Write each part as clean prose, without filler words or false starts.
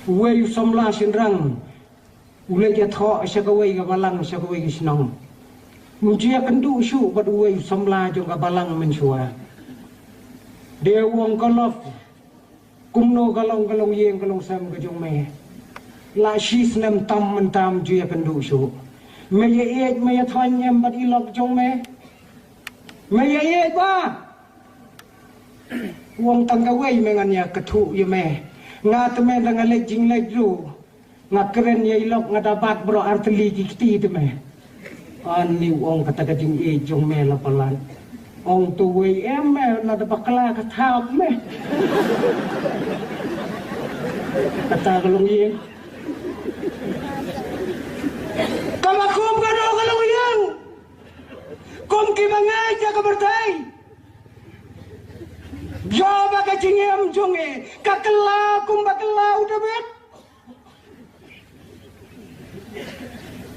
Uwe somla sinrang ule ja tho syakawai ga balang syakawai ga sinong munjia kendu syu bad uwe somla jong ga balang mensua de wong kalof kumno galong yeng galong sam ga jong me la shis nam tam mentam jia kendu syu me ye me ya thanyam bad ilok jong me ye ba wong tangkawai menganya kethu ye me nga teme dengan lejing leju nga keren ya ilok nga dapat bro arteli kiti teme ani wong kata gading e jong me lapalan ong tu we me na dapat kala kathap me kata galong yeng kamakum kano galong yeng kom ki mangaja ka bertai Jawab ke cingem jonge, kakela kumbakela udah bet.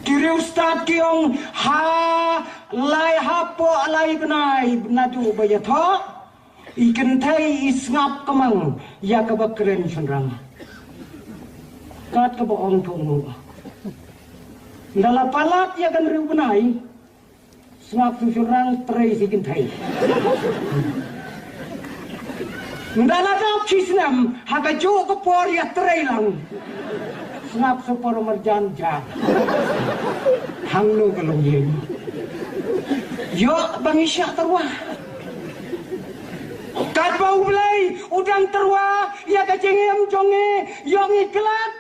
Kiri ustad kiong ha lai hapo lai benai benadu bayatho ikan thai isngap kemang ya kebakren senrang. Kat keboong tunggu. Dalam palat ya kan riu benai sngap senrang tray ikan thai. Ndala tau kisnam haga jo ko por ya trailang snap so por marjan ja hangno kalong yin yo bangisya terwa kat bau belai udang terwa ya ka cengem jonge yong iklat